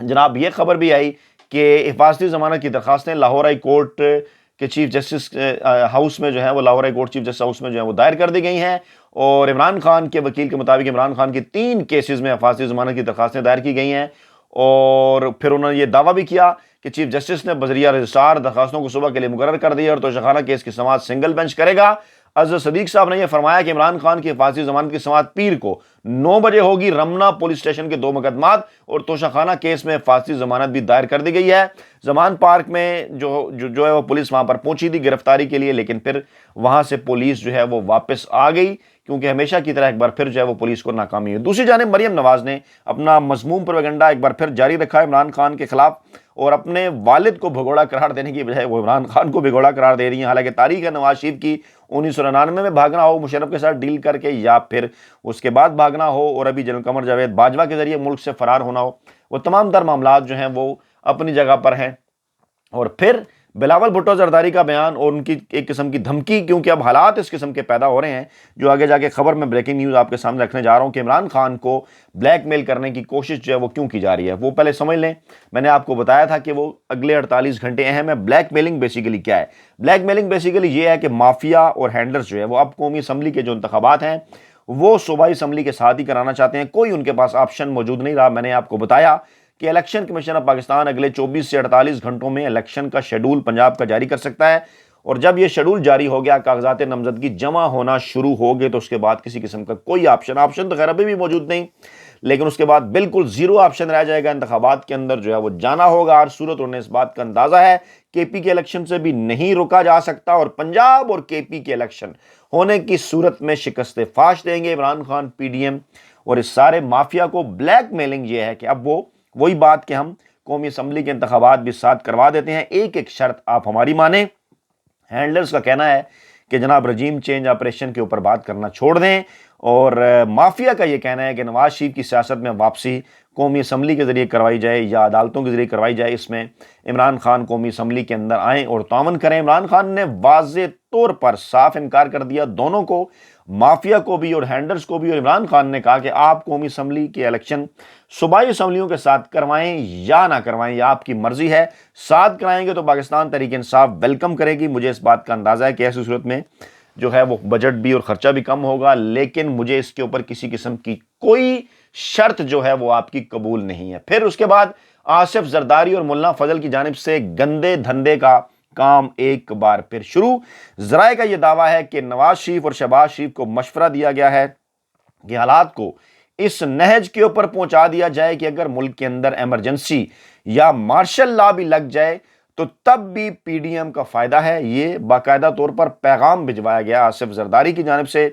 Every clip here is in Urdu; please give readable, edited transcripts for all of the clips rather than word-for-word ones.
جناب یہ خبر بھی آئی کہ حفاظتی ضمانت کی درخواستیں لاہور ہائی کورٹ کے چیف جسٹس ہاؤس میں جو ہے وہ Lahore high court chief justice house میں جو ہے وہ دائر کر دی گئی ہیں، اور عمران خان کے وکیل کے مطابق عمران خان کی 3 کیسز میں حفاظتی ضمانت کی درخواستیں دائر کی گئی ہیں، اور پھر انہوں نے یہ دعویٰ بھی کیا کہ چیف جسٹس نے بذریعہ رجسٹرار درخواستوں کو صبح کے لیے مقرر کر دیا اور توشیخانہ کیس کی سماعت سنگل بینچ کرے گا۔ اظہر صدیق صاحب نے یہ فرمایا کہ عمران خان کی حفاظتی ضمانت کی سماعت پیر کو 9 بجے ہوگی۔ رمنا پولیس اسٹیشن کے 2 مقدمات اور توشیخانہ کیس میں حفاظتی ضمانت بھی دائر کر دی گئی ہے۔ زمان پارک میں جو ہے وہ پولیس وہاں پر پہنچی تھی گرفتاری کے لیے، لیکن پھر وہاں سے پولیس جو ہے وہ واپس آ گئی، کیونکہ ہمیشہ کی طرح ایک بار پھر جو ہے وہ پولیس کو ناکامی ہوئی۔ دوسری جانب مریم نواز نے اپنا مذموم پروپیگنڈا ایک بار پھر جاری رکھا عمران خان کے خلاف، اور اپنے والد کو بھگوڑا قرار دینے کی بجائے وہ عمران خان کو بھگوڑا قرار دے رہی ہیں۔ حالانکہ تاریخ ہے نواز شریف کی 1999 میں بھاگنا ہو مشرف کے ساتھ ڈیل کر کے، یا پھر اس کے بعد بھاگنا ہو اور ابھی جنرل قمر جاوید باجوہ کے ذریعے ملک سے فرار ہونا ہو، وہ تمام تر معاملات جو ہیں وہ اپنی جگہ پر ہیں۔ اور پھر بلاول بھٹو زرداری کا بیان اور ان کی ایک قسم کی دھمکی، کیونکہ اب حالات اس قسم کے پیدا ہو رہے ہیں جو آگے جا کے خبر میں بریکنگ نیوز آپ کے سامنے رکھنے جا رہا ہوں کہ عمران خان کو بلیک میل کرنے کی کوشش جو ہے وہ کیوں کی جا رہی ہے۔ وہ پہلے سمجھ لیں، میں نے آپ کو بتایا تھا کہ وہ اگلے 48 گھنٹے اہم ہے۔ بلیک میلنگ بیسیکلی کیا ہے؟ بلیک میلنگ بیسیکلی یہ ہے کہ مافیا اور ہینڈلرز جو ہے وہ اب قومی اسمبلی کے جو انتخابات ہیں وہ صوبائی اسمبلی کے ساتھ ہی کرانا چاہتے ہیں، کوئی ان کے پاس آپشن موجود نہیں رہا۔ میں نے آپ کو بتایا کہ الیکشن کمیشن آف پاکستان اگلے 24 سے 48 گھنٹوں میں الیکشن کا شیڈول پنجاب کا جاری کر سکتا ہے، اور جب یہ شیڈول جاری ہو گیا، کاغذات نامزدگی جمع ہونا شروع ہو گئے، تو اس کے بعد کسی قسم کا کوئی آپشن تو خیر ابھی بھی موجود نہیں، لیکن اس کے بعد بالکل زیرو آپشن رہ جائے گا۔ انتخابات کے اندر جو ہے وہ جانا ہوگا۔ ہر صورت انہیں اس بات کا اندازہ ہے کہ پی کے الیکشن سے بھی نہیں روکا جا سکتا، اور پنجاب اور کے پی کے الیکشن ہونے کی صورت میں شکست فاش دیں گے Imran Khan, P D M اور اس سارے مافیا کو۔ بلیک میلنگ یہ ہے کہ اب وہی بات کہ ہم قومی اسمبلی کے انتخابات بھی ساتھ کروا دیتے ہیں، ایک شرط آپ ہماری مانیں۔ ہینڈلرز کا کہنا ہے کہ جناب رجیم چینج آپریشن کے اوپر بات کرنا چھوڑ دیں، اور مافیا کا یہ کہنا ہے کہ نواز شریف کی سیاست میں واپسی قومی اسمبلی کے ذریعے کروائی جائے یا عدالتوں کے ذریعے کروائی جائے، اس میں عمران خان قومی اسمبلی کے اندر آئیں اور تعاون کریں۔ عمران خان نے واضح طور پر صاف انکار کر دیا، دونوں کو، مافیا کو بھی اور ہینڈلرز کو بھی، اور عمران خان نے کہا کہ آپ قومی اسمبلی کے الیکشن صوبائی اسمبلیوں کے ساتھ کروائیں یا نہ کروائیں، یہ آپ کی مرضی ہے۔ ساتھ کرائیں گے تو پاکستان تحریک انصاف ویلکم کرے گی۔ مجھے اس بات کا اندازہ ہے کہ ایسی صورت میں جو ہے وہ بجٹ بھی اور خرچہ بھی کم ہوگا، لیکن مجھے اس کے اوپر کسی قسم کی کوئی شرط جو ہے وہ آپ کی قبول نہیں ہے۔ پھر اس کے بعد آصف زرداری اور ملا فضل کی جانب سے گندے دھندے کا کام ایک بار پھر شروع۔ ذرائع کا یہ دعویٰ ہے کہ نواز شریف اور شہباز شریف کو مشورہ دیا گیا ہے کہ حالات کو اس نہج کے اوپر پہنچا دیا جائے کہ اگر ملک کے اندر ایمرجنسی یا مارشل لا بھی لگ جائے تو تب بھی پی ڈی ایم کا فائدہ ہے۔ یہ باقاعدہ طور پر پیغام بھجوایا گیا آصف زرداری کی جانب سے،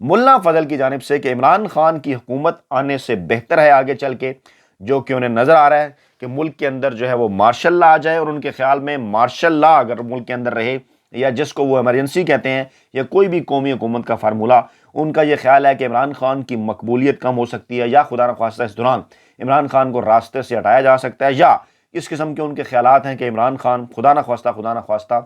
ملا فضل کی جانب سے، کہ عمران خان کی حکومت آنے سے بہتر ہے آگے چل کے، جو کہ انہیں نظر آ رہا ہے کہ ملک کے اندر جو ہے وہ مارشل لا آ جائے، اور ان کے خیال میں مارشل لا اگر ملک کے اندر رہے، یا جس کو وہ ایمرجنسی کہتے ہیں، یا کوئی بھی قومی حکومت کا فارمولہ، ان کا یہ خیال ہے کہ عمران خان کی مقبولیت کم ہو سکتی ہے، یا خدا نخواستہ اس دوران عمران خان کو راستے سے ہٹایا جا سکتا ہے، یا اس قسم کے ان کے خیالات ہیں کہ عمران خان خدا نخواستہ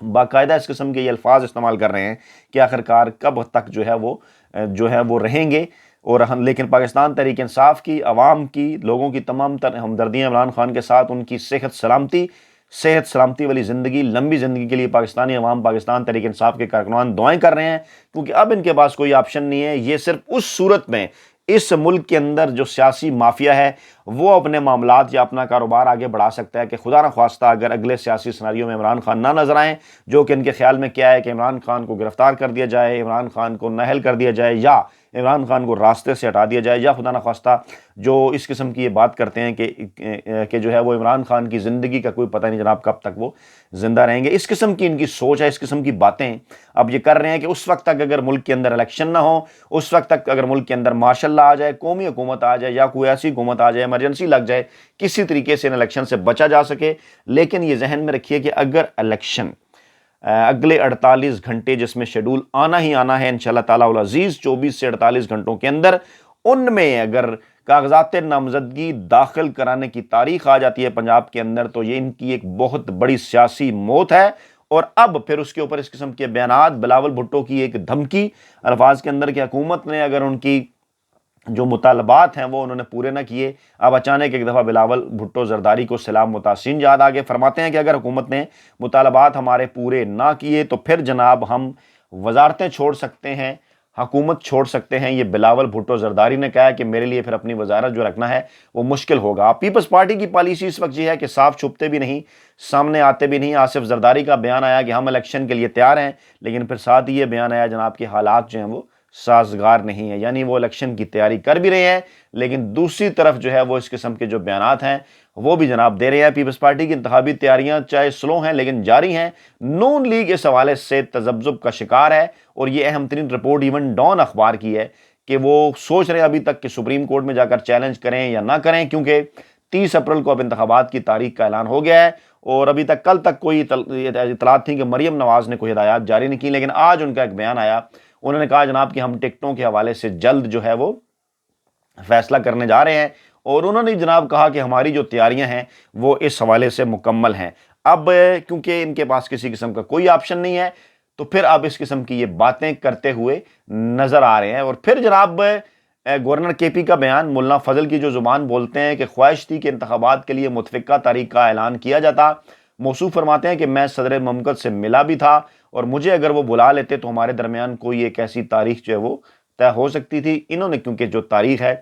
باقاعدہ اس قسم کے یہ الفاظ استعمال کر رہے ہیں کہ آخرکار کب تک جو ہے وہ رہیں گے۔ اور لیکن پاکستان تحریک انصاف کی، عوام کی، لوگوں کی تمام تر ہمدردیاں عمران خان کے ساتھ، ان کی صحت سلامتی والی زندگی، لمبی زندگی کے لیے پاکستانی عوام، پاکستان تحریک انصاف کے کارکنان دعائیں کر رہے ہیں، کیونکہ اب ان کے پاس کوئی آپشن نہیں ہے۔ یہ صرف اس صورت میں اس ملک کے اندر جو سیاسی مافیا ہے وہ اپنے معاملات یا اپنا کاروبار آگے بڑھا سکتا ہے کہ خدا نخواستہ اگر اگلے سیاسی سناریوں میں عمران خان نہ نظر آئیں، جو کہ ان کے خیال میں کیا ہے کہ عمران خان کو گرفتار کر دیا جائے، عمران خان کو نااہل کر دیا جائے، یا عمران خان کو راستے سے ہٹا دیا جائے، یا خدا نخواستہ جو اس قسم کی یہ بات کرتے ہیں کہ جو ہے وہ عمران خان کی زندگی کا کوئی پتہ نہیں جناب کب تک وہ زندہ رہیں گے۔ اس قسم کی ان کی سوچ ہے، اس قسم کی باتیں اب یہ کر رہے ہیں کہ اس وقت تک اگر ملک کے اندر الیکشن نہ ہو، اس وقت تک اگر ملک کے اندر مارشل لا آ جائے، قومی حکومت آ جائے، یا کوئی ایسی حکومت آ جائے، ایمرجنسی لگ جائے، کسی طریقے سے ان الیکشن سے بچا جا سکے۔ لیکن یہ ذہن میں رکھیے کہ اگر الیکشن اگلے 48 گھنٹے جس میں شیڈول آنا ہی آنا ہے انشاءاللہ تعالیٰ العزیز 24 سے 48 گھنٹوں کے اندر، ان میں اگر کاغذات نامزدگی داخل کرانے کی تاریخ آ جاتی ہے پنجاب کے اندر، تو یہ ان کی ایک بہت بڑی سیاسی موت ہے۔ اور اب پھر اس کے اوپر اس قسم کے بیانات، بلاول بھٹو کی ایک دھمکی الفاظ کے اندر کہ حکومت نے اگر ان کی جو مطالبات ہیں وہ انہوں نے پورے نہ کیے۔ اب اچانک ایک دفعہ بلاول بھٹو زرداری کو سیلاب متاثرین یاد آ گئے۔ فرماتے ہیں کہ اگر حکومت نے مطالبات ہمارے پورے نہ کیے تو پھر جناب ہم وزارتیں چھوڑ سکتے ہیں، حکومت چھوڑ سکتے ہیں۔ یہ بلاول بھٹو زرداری نے کہا کہ میرے لیے پھر اپنی وزارت جو رکھنا ہے وہ مشکل ہوگا۔ پیپلز پارٹی کی پالیسی اس وقت یہ ہے کہ صاف چھپتے بھی نہیں، سامنے آتے بھی نہیں۔ آصف زرداری کا بیان آیا کہ ہم الیکشن کے لیے تیار ہیں، لیکن پھر ساتھ یہ بیان آیا جناب کہ حالات جو ہیں وہ سازگار نہیں ہے، یعنی وہ الیکشن کی تیاری کر بھی رہے ہیں لیکن دوسری طرف جو ہے وہ اس قسم کے جو بیانات ہیں وہ بھی جناب دے رہے ہیں۔ پیپلز پارٹی کی انتخابی تیاریاں چاہے سلو ہیں لیکن جاری ہیں۔ نون لیگ اس حوالے سے تذبذب کا شکار ہے، اور یہ اہم ترین رپورٹ ایون ڈان اخبار کی ہے کہ وہ سوچ رہے ہیں ابھی تک کہ سپریم کورٹ میں جا کر چیلنج کریں یا نہ کریں، کیونکہ 30 اپریل کو اب انتخابات کی تاریخ کا اعلان ہو گیا ہے، اور ابھی تک کل تک کوئی اطلاعات تھیں کہ مریم نواز نے کوئی ہدایات جاری نہیں کی، لیکن آج ان کا ایک بیان آیا۔ انہوں نے کہا جناب کہ ہم ٹکٹوں کے حوالے سے جلد جو ہے وہ فیصلہ کرنے جا رہے ہیں، اور انہوں نے جناب کہا کہ ہماری جو تیاریاں ہیں وہ اس حوالے سے مکمل ہیں۔ اب کیونکہ ان کے پاس کسی قسم کا کوئی آپشن نہیں ہے تو پھر اب اس قسم کی یہ باتیں کرتے ہوئے نظر آ رہے ہیں۔ اور پھر جناب گورنر کے پی کا بیان، مولانا فضل کی جو زبان بولتے ہیں کہ خواہش تھی کہ انتخابات کے لیے متفقہ تاریخ کا اعلان کیا جاتا۔ موصوف فرماتے ہیں کہ میں صدر مملکت سے ملا بھی تھا، اور مجھے اگر وہ بلا لیتے تو ہمارے درمیان کوئی ایک ایسی تاریخ جو ہے وہ طے ہو سکتی تھی۔ انہوں نے کیونکہ جو تاریخ ہے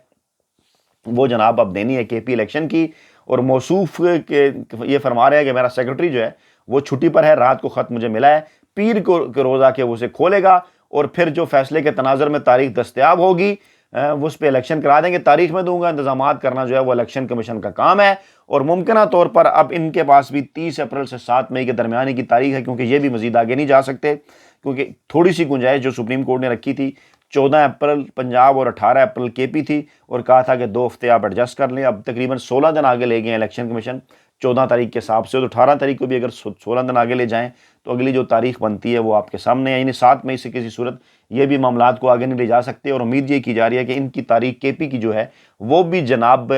وہ جناب اب دینی ہے کے پی الیکشن کی، اور موصوف کے یہ فرما رہے ہیں کہ میرا سیکرٹری جو ہے وہ چھٹی پر ہے، رات کو خط مجھے ملا ہے، پیر کو روز آ کے وہ اسے کھولے گا، اور پھر جو فیصلے کے تناظر میں تاریخ دستیاب ہوگی وہ اس پہ الیکشن کرا دیں گے۔ تاریخ میں دوں گا، انتظامات کرنا جو ہے وہ الیکشن کمیشن کا کام ہے، اور ممکنہ طور پر اب ان کے پاس بھی 30 اپریل سے 7 مئی کے درمیانی کی تاریخ ہے، کیونکہ یہ بھی مزید آگے نہیں جا سکتے، کیونکہ تھوڑی سی گنجائش جو سپریم کورٹ نے رکھی تھی 14 اپریل پنجاب اور 18 اپریل کے پی تھی، اور کہا تھا کہ 2 ہفتے آپ ایڈجسٹ کر لیں۔ اب تقریباً 16 دن آگے لے گئے ہیں الیکشن کمیشن 14 تاریخ کے حساب سے، تو 18 تاریخ کو بھی اگر 16 دن آگے لے جائیں تو اگلی جو تاریخ بنتی ہے وہ آپ کے سامنے ہے، یعنی 7 مئی سے کسی صورت یہ بھی معاملات کو آگے نہیں لے جا سکتے، اور امید یہ کی جا رہی ہے کہ ان کی تاریخ کے پی کی جو ہے وہ بھی جناب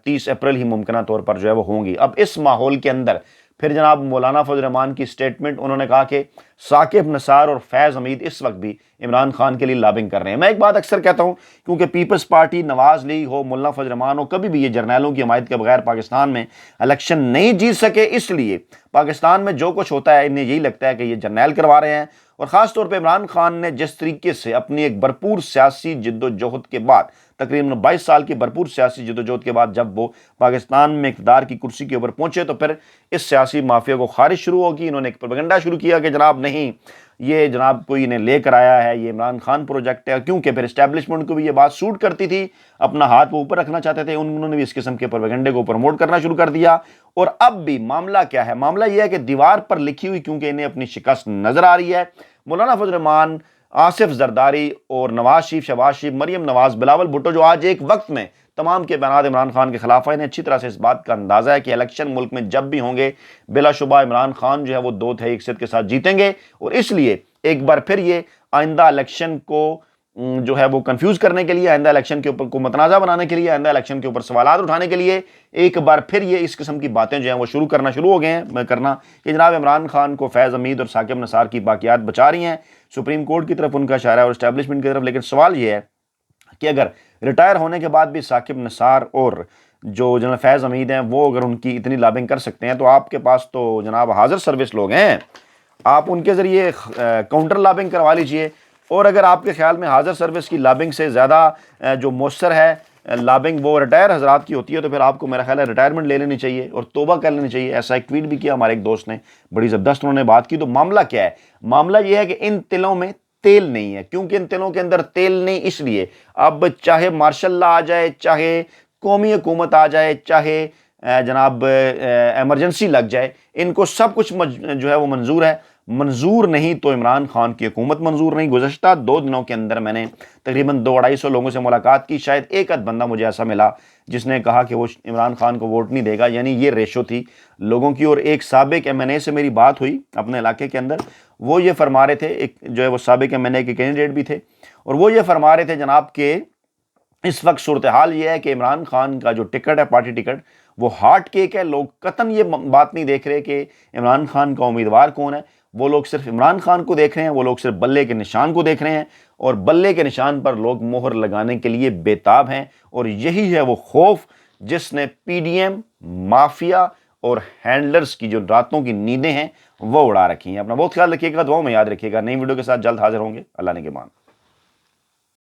30 اپریل ہی ممکنہ طور پر جو ہے وہ ہوں گی۔ اب اس ماحول کے اندر پھر جناب مولانا فضل الرحمان کی سٹیٹمنٹ، انہوں نے کہا کہ ثاقب نثار اور فیض حمید اس وقت بھی عمران خان کے لیے لابنگ کر رہے ہیں۔ میں ایک بات اکثر کہتا ہوں، کیونکہ پیپلز پارٹی، نواز لیگ ہو، مولانا فضل الرحمان ہو، کبھی بھی یہ جرنیلوں کی حمایت کے بغیر پاکستان میں الیکشن نہیں جیت سکے، اس لیے پاکستان میں جو کچھ ہوتا ہے انہیں یہی لگتا ہے کہ یہ جرنیل کروا رہے ہیں۔ اور خاص طور پہ عمران خان نے جس طریقے سے اپنی ایک بھرپور سیاسی جد و جہد کے بعد، تقریباً 22 سال کی بھرپور سیاسی جد و جہد کے بعد جب وہ پاکستان میں اقتدار کی کرسی کے اوپر پہنچے، تو پھر اس سیاسی مافیا کو خارج شروع ہوگی۔ انہوں نے ایک پروپیگنڈا شروع کیا کہ جناب نہیں، یہ جناب کوئی انہیں لے کر آیا ہے، یہ عمران خان پروجیکٹ ہے، کیونکہ پھر اسٹیبلشمنٹ کو بھی یہ بات سوٹ کرتی تھی، اپنا ہاتھ وہ اوپر رکھنا چاہتے تھے، انہوں نے بھی اس قسم کے پروپیگنڈے کو پروموٹ کرنا شروع کر دیا۔ اور اب بھی معاملہ کیا ہے؟ معاملہ یہ ہے کہ دیوار پر لکھی ہوئی کیونکہ انہیں اپنی شکست نظر آ رہی ہے، مولانا فضل الرحمان، آصف زرداری اور نواز شریف، شہباز شریف، مریم نواز، بلاول بھٹو، جو آج ایک وقت میں تمام کے بیانات عمران خان کے خلاف آئے، انہیں اچھی طرح سے اس بات کا اندازہ ہے کہ الیکشن ملک میں جب بھی ہوں گے بلا شبہ عمران خان جو ہے وہ 2/3 اکثریت کے ساتھ جیتیں گے، اور اس لیے ایک بار پھر یہ آئندہ الیکشن کو جو ہے وہ کنفیوز کرنے کے لیے، آئندہ الیکشن کے اوپر کو متنازع بنانے کے لیے، آئندہ الیکشن کے اوپر سوالات اٹھانے کے لیے ایک بار پھر یہ اس قسم کی باتیں جو ہیں وہ شروع ہو گئے ہیں کرنا کہ جناب عمران خان کو فیض حمید اور ثاقب نثار کی باقیات بچا رہی ہیں۔ سپریم کورٹ کی طرف ان کا اشارہ ہے اور اسٹیبلشمنٹ کی طرف، لیکن سوال یہ ہے کہ اگر ریٹائر ہونے کے بعد بھی ثاقب نثار اور جو جناب فیض حمید ہیں وہ اگر ان کی اتنی لابنگ کر سکتے ہیں، تو آپ کے پاس تو جناب حاضر سروس لوگ ہیں، آپ ان کے ذریعے کاؤنٹر لابنگ کروا لیجئے۔ اور اگر آپ کے خیال میں حاضر سروس کی لابنگ سے زیادہ جو مؤثر ہے لابنگ وہ ریٹائر حضرات کی ہوتی ہے، تو پھر آپ کو میرا خیال ہے ریٹائرمنٹ لے لینی چاہیے اور توبہ کر لینی چاہیے۔ ایسا ایک ٹویٹ بھی کیا ہمارے ایک دوست نے، بڑی زبردست انہوں نے بات کی۔ تو معاملہ کیا ہے؟ معاملہ یہ ہے کہ ان تلوں میں تیل نہیں ہے۔ کیونکہ ان تلوں کے اندر تیل نہیں، اس لیے اب چاہے مارشل لا آ جائے، چاہے قومی حکومت آ جائے، چاہے جناب ایمرجنسی لگ جائے، ان کو سب کچھ جو ہے وہ منظور ہے۔ منظور نہیں تو عمران خان کی حکومت منظور نہیں۔ گزشتہ 2 دنوں کے اندر میں نے تقریباً 200-250 لوگوں سے ملاقات کی، شاید ایک آدھ بندہ مجھے ایسا ملا جس نے کہا کہ وہ عمران خان کو ووٹ نہیں دے گا، یعنی یہ ریشو تھی لوگوں کی۔ اور ایک سابق ایم این اے سے میری بات ہوئی اپنے علاقے کے اندر، وہ یہ فرما رہے تھے، ایک جو ہے وہ سابق ایم این اے کے کینڈیڈیٹ بھی تھے، اور وہ یہ فرما رہے تھے جناب کہ اس وقت صورتحال یہ ہے کہ عمران خان کا جو ٹکٹ ہے، پارٹی ٹکٹ، وہ ہارٹ کیک ہے۔ لوگ قطعاً یہ بات نہیں دیکھ رہے کہ عمران خان کا امیدوار کون ہے، وہ لوگ صرف عمران خان کو دیکھ رہے ہیں, وہ لوگ صرف بلے کے نشان کو دیکھ رہے ہیں, اور بلے کے نشان پر لوگ مہر لگانے کے لیے بےتاب ہیں. اور یہی ہے وہ خوف جس نے پی ڈی ایم, مافیا اور ہینڈلرز کی جو راتوں کی نیندیں ہیں وہ اڑا رکھی ہیں. اپنا بہت خیال رکھیے گا, دعاؤں میں یاد رکھیے گا. نئی ویڈیو کے ساتھ جلد حاضر ہوں گے. اللہ نے کے مان.